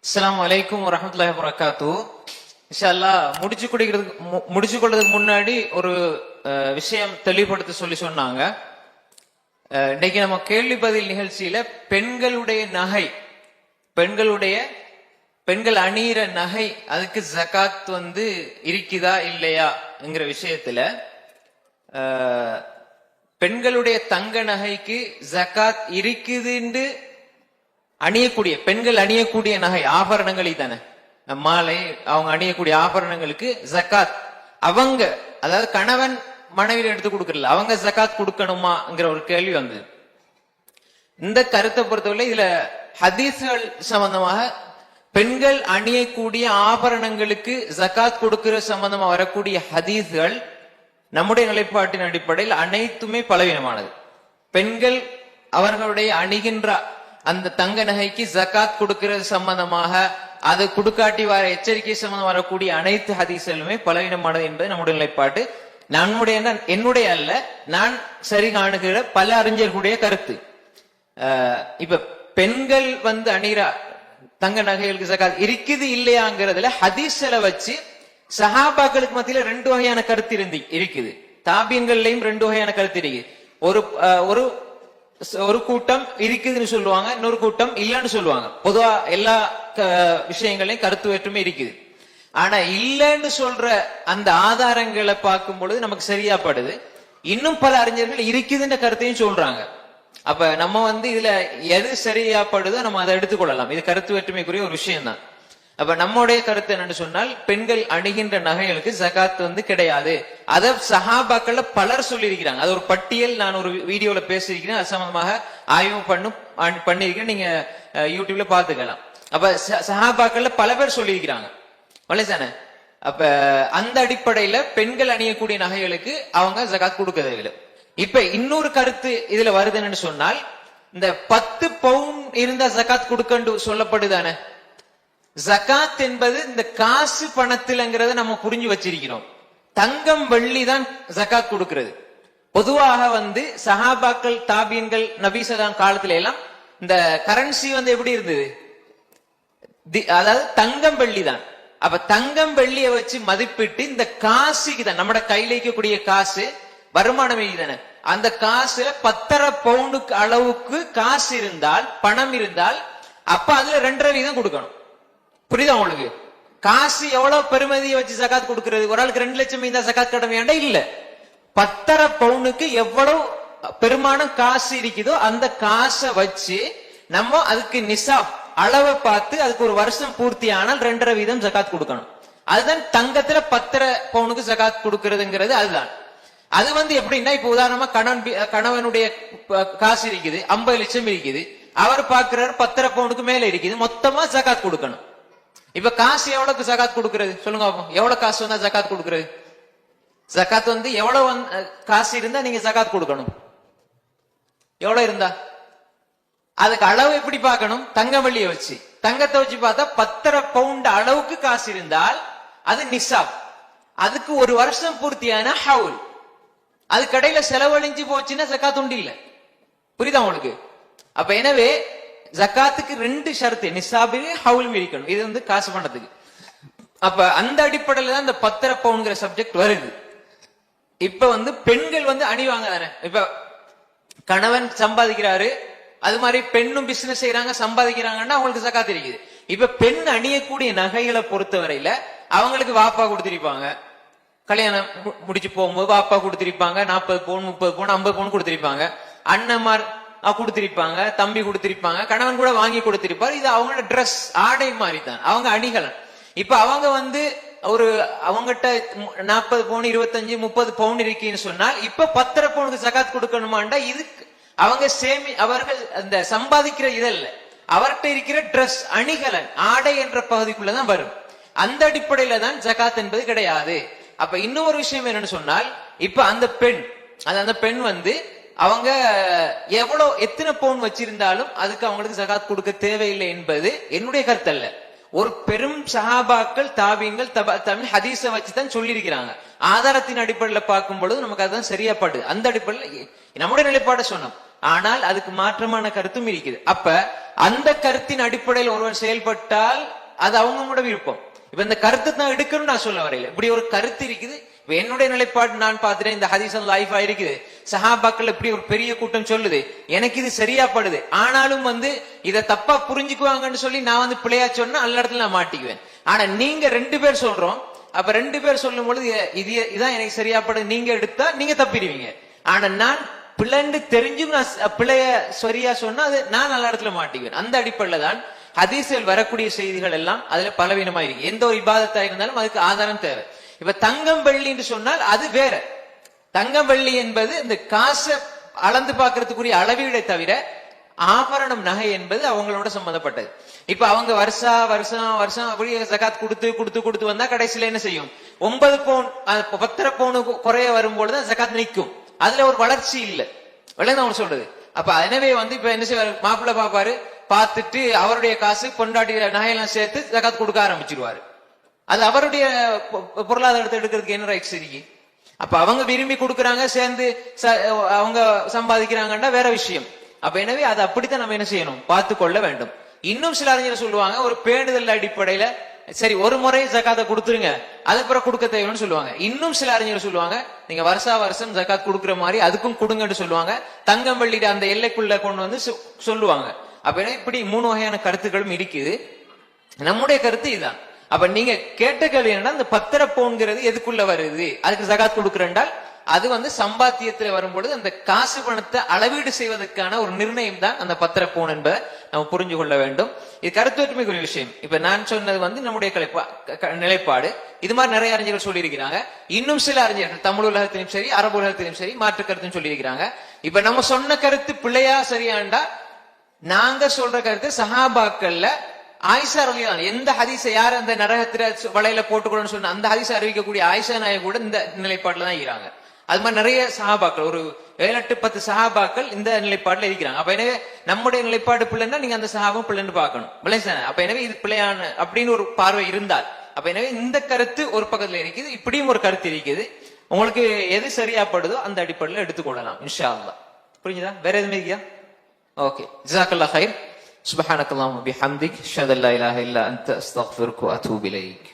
அஸ்ஸலாமு அலைக்கும் வரஹ்மத்துல்லாஹி வபரகாத்துஹு. இன்ஷா அல்லாஹ் முடிச்சு கொள்றதுக்கு முன்னாடி ஒரு விஷயம் தெளிவுபடுத்த சொன்னாங்க. இன்னைக்கு நம்ம கேள்வி பதில் நிகழ்ச்சியில பெண்கள் அணியிற நகை அதுக்கு ஜகாத் இருக்குதா இல்லையாங்கிற விஷயத்துல பெண்களுடைய தங்க நகைக்கு ஜகாத் இருக்குதுன்னு பெண்கள் அணியக்கூடிய நகை ஆபரணங்களை தானே மாலை அவங்க அணியக்கூடிய ஆபரணங்களுக்கு ஜகாத் அவங்க அதாவது கணவன் மனைவியில் எடுத்து கொடுக்கறல அவங்க ஜகாத் கொடுக்கணுமாங்கிற ஒரு கேள்வி வந்தது. இந்த கருத்தை பொறுத்தவரை இதுல ஹதீஸ்கள் சம்பந்தமாக பெண்கள் அணியக்கூடிய ஆபரணங்களுக்கு ஜகாத் கொடுக்கிற சம்பந்தமா வரக்கூடிய ஹதீஸ்கள் நம்முடைய நிலைப்பாட்டின் அடிப்படையில் அனைத்துமே பலவீனமானது. பெண்கள் அவர்களுடைய அணிகின்ற அந்த தங்க நகைக்கு ஜகாத் கொடுக்கிறது சம்பந்தமாக அது கொடுக்காட்டி வர எச்சரிக்கை சம்பந்தம் வரக்கூடிய அனைத்து ஹதீஸ்களுமே பலவீனமானது என்பது நம்முடைய நிலைப்பாட்டு. என்னுடைய அல்ல, நான் சரி காணுகிற பல அறிஞர்களுடைய கருத்து. இப்ப பெண்கள் அணிகிற தங்க நகைகளுக்கு ஜகாத் இருக்குது இல்லையாங்கிறதுல ஹதீஸ்ல வச்சு சஹாபாக்களுக்கு மத்தியில ரெண்டு வகையான கருத்து இருக்குது. தாபியங்கள்லயும் ரெண்டு வகையான கருத்து இருக்கு. ஒரு கூட்டம் இருக்குதுன்னு சொல்லுவாங்க, இன்னொரு கூட்டம் இல்லைன்னு சொல்லுவாங்க. பொதுவா எல்லா விஷயங்களையும் கருத்து வேற்றுமை இருக்குது. ஆனா இல்லைன்னு சொல்ற அந்த ஆதாரங்களை பார்க்கும் பொழுது நமக்கு சரியா படுது. இன்னும் பல அறிஞர்கள் இருக்குதுன்ற கருத்தையும் சொல்றாங்க. அப்ப நம்ம இதுல எது சரியா படுதோ நம்ம அதை எடுத்துக்கொள்ளலாம். இது கருத்து வேற்றுமைக்குரிய ஒரு விஷயம் தான். அப்ப நம்முடைய கருத்து என்னன்னு சொன்னால் பெண்கள் அணிகின்ற நகைகளுக்கு ஜகாத் கிடையாது. அத சஹாபாக்கள்ல பலர் சொல்லியிருக்கிறாங்க. அது ஒரு பட்டியல் நான் ஒரு வீடியோல பேசியிருக்கிறேன். அது சம்பந்தமாக ஆய்வு பண்ணிருக்கேன். நீங்க யூடியூப்ல பாத்துக்கலாம். அப்ப சஹாபாக்கள்ல பல பேர் சொல்லியிருக்கிறாங்க. வலைசானே அப்ப அந்த அடிப்படையில பெண்கள் அணியக்கூடிய நகைகளுக்கு அவங்க ஜகாத் கொடுக்க தேவையில்லை. இப்ப இன்னொரு கருத்து இதுல வருதுன்னு சொன்னால் இந்த 10 பவுன் இருந்தா ஜகாத் கொடுக்க சொல்லப்படுதானே. ஜகாத் என்பது இந்த காசு பணத்தில்ங்கிறத நம்ம புரிஞ்சு வச்சிருக்கிறோம். தங்கம் வெள்ளி தான் ஜகாத் கொடுக்கிறது. பொதுவாக சஹாபாக்கள் தாபியன்கள் நபிசலாம் காலத்துல எல்லாம் இந்த கரன்சி எப்படி இருந்தது, அதாவது தங்கம் வெள்ளி தான். அப்ப தங்கம் வெள்ளிய வச்சு மதிப்பிட்டு இந்த காசுக்கு தான் நம்ம கையில இருக்கக்கூடிய காசு வருமானம் தானே. அந்த காசுல 10.5 பவுனுக்கு அளவுக்கு காசு இருந்தால் பணம் இருந்தால் அப்ப அதுல 2.5% கொடுக்கணும். புரியுதா உங்களுக்கு? காசு எவ்வளவு பெருமதியை வச்சு ஜகாத் கொடுக்கிறது? ஒரு ஆளுக்கு 2 லட்சம் இருந்தா ஜகாத் கடமையாண்டா இல்ல. 10.5 பவுனுக்கு எவ்வளவு பெருமானம் காசு இருக்குதோ அந்த காசை வச்சு நம்ம அதுக்கு நிசாப் அளவை பார்த்து அதுக்கு ஒரு வருஷம் பூர்த்தி ஆனால் 2.5% ஜகாத் கொடுக்கணும். அதுதான் தங்கத்துல 10.5 பவுனுக்கு ஜகாத் கொடுக்கிறதுங்கிறது. அதுதான் அது எப்படின்னா இப்ப உதாரணமா கணவனுடைய காசு இருக்குது, 50 லட்சம் இருக்குது. அவர் பாக்குறாரு 10.5 பவுனுக்கு மேல இருக்குது, மொத்தமா ஜகாத் கொடுக்கணும். இப்ப காசு எவ்வளவுக்கு ஜகாத் கொடுக்கிறது சொல்லுங்க. எவ்வளவு காசு வந்தா ஜகாத் கொடுக்கிறது? ஜகாத் எவ்வளவு காசு இருந்தா நீங்க ஜகாத் கொடுக்கணும்? எவ்வளவு இருந்தா? அதுக்கு அளவு எப்படி பார்க்கணும்? தங்க வெள்ளிய வச்சு, தங்கத்தை வச்சு பார்த்தா 10.5 பவுண்ட் அளவுக்கு காசு இருந்தால் அது நிசாப். அதுக்கு ஒரு வருஷம் பூர்த்தியான ஹவுல். அது கடையில செலவழிஞ்சு போச்சுன்னா ஜகாத் உண்டு இல்ல. புரியுதா உங்களுக்கு? அப்ப எனவே ஜகாத்துக்கு 2 ஷரத்து, நிசாபு ஹவுலும் இருக்கணும். இது காசு பணத்துக்கு. அப்ப அந்த அடிப்படையில தான் இந்த 10.5 பவுன்ங்கிற சப்ஜெக்ட் வருது. இப்ப பெண்கள் அணிவாங்க தானே. இப்ப கணவன் சம்பாதிக்கிறாரு, அது மாதிரி பெண்ணும் பிசினஸ் செய்யறாங்க, சம்பாதிக்கிறாங்கன்னா அவங்களுக்கு ஜகாத் இருக்குது. இப்ப பெண் அணியக்கூடிய நகைகளை பொறுத்தவரையில அவங்களுக்கு வாப்பா கொடுத்திருப்பாங்க, கல்யாணம் முடிச்சு போகும்போது வாப்பா கொடுத்திருப்பாங்க 40 பவுன் 30 பவுன் 50 பவுன் கொடுத்திருப்பாங்க, அண்ணன்மார் கொடுத்திருப்பாங்க, தம்பி கொடுத்திருப்பாங்க, கணவன் கூட வாங்கி கொடுத்திருப்பாரு. இது அவங்களோட ட்ரெஸ் ஆடை மாதிரி தான், அவங்க அணிகலன். இப்ப அவங்க ஒரு அவங்ககிட்ட 40 பவுன் 25 30 பவுன் இருக்குன்னு சொன்னால் இப்ப 10.5 பவுனுக்கு ஜகாத் கொடுக்கணுமாண்டா இது அவங்க அவர்கள் அந்த சம்பாதிக்கிற இதல்ல, அவர்கிட்ட இருக்கிற ட்ரெஸ் அணிகலன் ஆடை என்ற பகுதிக்குள்ளதான் வரும். அந்த அடிப்படையில தான் ஜகாத் என்பது கிடையாது. அப்ப இன்னொரு விஷயம் என்னன்னு சொன்னால் இப்ப அந்த பெண் அவங்க எத்தனை பவுன் வச்சிருந்தாலும் அதுக்கு அவங்களுக்கு ஜகாத் கொடுக்க தேவையில்லை என்பது என்னுடைய கருத்து அல்ல. ஒரு பெரும் சஹாபாக்கள் தாபியங்கள் தமிழ் ஹதீஸ வச்சுதான் சொல்லியிருக்கிறாங்க. ஆதாரத்தின் அடிப்படையில பார்க்கும் பொழுது நமக்கு அதுதான் சரியா படுது. அந்த அடிப்படையில் நம்முடைய நிலைப்பாட சொன்னோம். ஆனால் அதுக்கு மாற்றமான கருத்தும் இருக்குது. அப்ப அந்த கருத்தின் அடிப்படையில் ஒருவர் செயல்பட்டால் அது அவங்களோட விருப்பம். இப்ப இந்த கருத்து தான் எடுக்கணும்னு நான் சொல்ல வரையில, இப்படி ஒரு கருத்து இருக்குது. என்னுடைய நிலைப்பாடு நான் பார்த்துட்டேன், இந்த ஹதீஸ் லைஃபா இருக்குது, சஹாபாக்கள் இப்படி ஒரு பெரிய கூட்டம் சொல்லுது, எனக்கு இது சரியா படுது, ஆனாலும் இத தப்பா புரிஞ்சுக்குவாங்கன்னு சொல்லி நான் பிள்ளையா சொன்னா அல்ல இடத்துல நான் மாட்டிக்குவேன். ஆனா நீங்க 2 பேர் சொல்றோம், அப்ப 2 பேர் சொல்லும் பொழுது இதான் எனக்கு சரியா படுது நீங்க எடுத்தா நீங்க தப்பிடுவீங்க. ஆனா நான் பிள்ளைன்னு தெரிஞ்சும் நான் பிள்ளைய சரியா சொன்னா அது நான் நல்ல இடத்துல மாட்டிக்குவேன். அந்த அடிப்படையில தான் ஹதீஸில் வரக்கூடிய செய்திகள் எல்லாம் அதுல பலவீனமா இருக்கு. எந்த ஒரு இபாதத்தா இருந்தாலும் அதுக்கு ஆதாரம் தேவை. இப்ப தங்கம் வெள்ளி என்று சொன்னால் அது வேற. தங்கம் வெள்ளி என்பது இந்த காசை அளந்து பார்க்கறதுக்குரிய அளவீடை தவிர ஆபரணம் நகை என்பது அவங்களோட சம்பந்தப்பட்டது. இப்ப அவங்க வருஷம் அப்படியே ஜகாத் கொடுத்து வந்தா கடைசியில என்ன செய்யும், 9 பவுன் 10 பவுன் குறைய வரும்பொழுது ஜகாத் நிற்கும். அதுல ஒரு வளர்ச்சி இல்லை, விளங்க சொல்றது. அப்ப எனவே இப்ப என்ன செய்வாரு, மாப்பிள்ளை பாப்பாரு, பார்த்துட்டு அவருடைய காசு பொண்டாட்டி நகையெல்லாம் சேர்த்து ஜகாத் கொடுக்க ஆரம்பிச்சிருவாரு. அது அவருடைய பொருளாதாரத்தை எடுக்கிறதுக்கு என்ன ரைட்ஸ் இருக்கு? அப்ப அவங்க விரும்பி கொடுக்கறாங்க, சேர்ந்து அவங்க சம்பாதிக்கிறாங்கன்னா வேற விஷயம். அப்ப எனவே அது அப்படித்தான் நம்ம என்ன செய்யணும், பார்த்து கொள்ள வேண்டும். இன்னும் சில அறிஞர் சொல்லுவாங்க, ஒரு பேணுதல் அடிப்படையில சரி ஒரு முறை ஜகாத்தை கொடுத்துருங்க, அதுக்கப்புறம் கொடுக்க தேவைன்னு சொல்லுவாங்க. இன்னும் சில அறிஞர் சொல்லுவாங்க, நீங்க வருஷம் ஜகாத் கொடுக்குற மாதிரி அதுக்கும் கொடுங்கன்னு சொல்லுவாங்க. தங்கம் வெள்ளிட அந்த எல்லைக்குள்ள கொண்டு சொல்லுவாங்க. அப்ப இப்படி 3 வகையான கருத்துக்களும் இருக்குது. நம்முடைய கருத்து இதுதான். அப்ப நீங்க கேட்ட கேள்வி என்னன்னா, இந்த 10 பவுன்ங்கிறது எதுக்குள்ள வருது, அதுக்கு ஜகாத் கொடுக்குறேன்டால் அது சம்பாத்தியத்துல வரும்பொழுது அந்த காசு பணத்தை அளவீடு செய்வதற்கான ஒரு நிர்ணயம் தான் அந்த 10 பவுன் என்பதை நம்ம புரிஞ்சு கொள்ள வேண்டும். இது கருத்துவற்றுமைக்குரிய விஷயம். இப்ப நான் சொன்னது நம்முடைய நிலைப்பாடு. இது மாதிரி நிறைய அறிஞர்கள் சொல்லி இருக்கிறாங்க. இன்னும் சில அறிஞர்கள் தமிழ் உலகத்திலும் சரி அரபு உலகத்திலும் சரி மாற்று கருத்தும் சொல்லி இருக்கிறாங்க. இப்ப நம்ம சொன்ன கருத்து பிள்ளையா சரியாண்டா, நாங்க சொல்ற கருத்து சஹாபாக்கள்ல ஆயிஷா ரலியல்லாஹு அன்ஹா எந்த ஹதீஸை யார் அந்த நரகத்தில வலையில போட்டுக்கணும்னு சொன்ன அந்த ஹதீஸை அறிவிக்கக்கூடிய ஆயிஷா நாயகி கூட இந்த நிலைப்பாடுல தான் இருக்கிறாங்க. அது மாதிரி நிறைய சஹாபாக்கள், ஒரு 7-10 சஹாபாக்கள் இந்த நிலைப்பாடுல இருக்கிறாங்க. அப்ப எனவே நம்முடைய நிலைப்பாடு பிள்ளைன்னா நீங்க அந்த சஹாபம் பிள்ளைன்னு பார்க்கணும். அப்ப எனவே இது பிள்ளையான அப்படின்னு ஒரு பார்வை இருந்தால், அப்ப எனவே இந்த கருத்து ஒரு பக்கத்துல இருக்குது, இப்படியும் ஒரு கருத்து இருக்குது. உங்களுக்கு எது சரியாப்படுதோ அந்த அடிப்படையில் எடுத்துக்கொள்ளலாம் இன்ஷா அல்லாஹ். புரிஞ்சுதா? வேற எதுவுமே இருக்கியா? ஓகே, ஜஸாக்கல்லாஹ் கைர். சுப்ஹானக்கல்லாஹு வபிஹம்திக், அஷ்ஹது அல்லா இலாஹா இல்லா அன்த, அஸ்தக்ஃபிருக வ அத்தூபு இலைக்.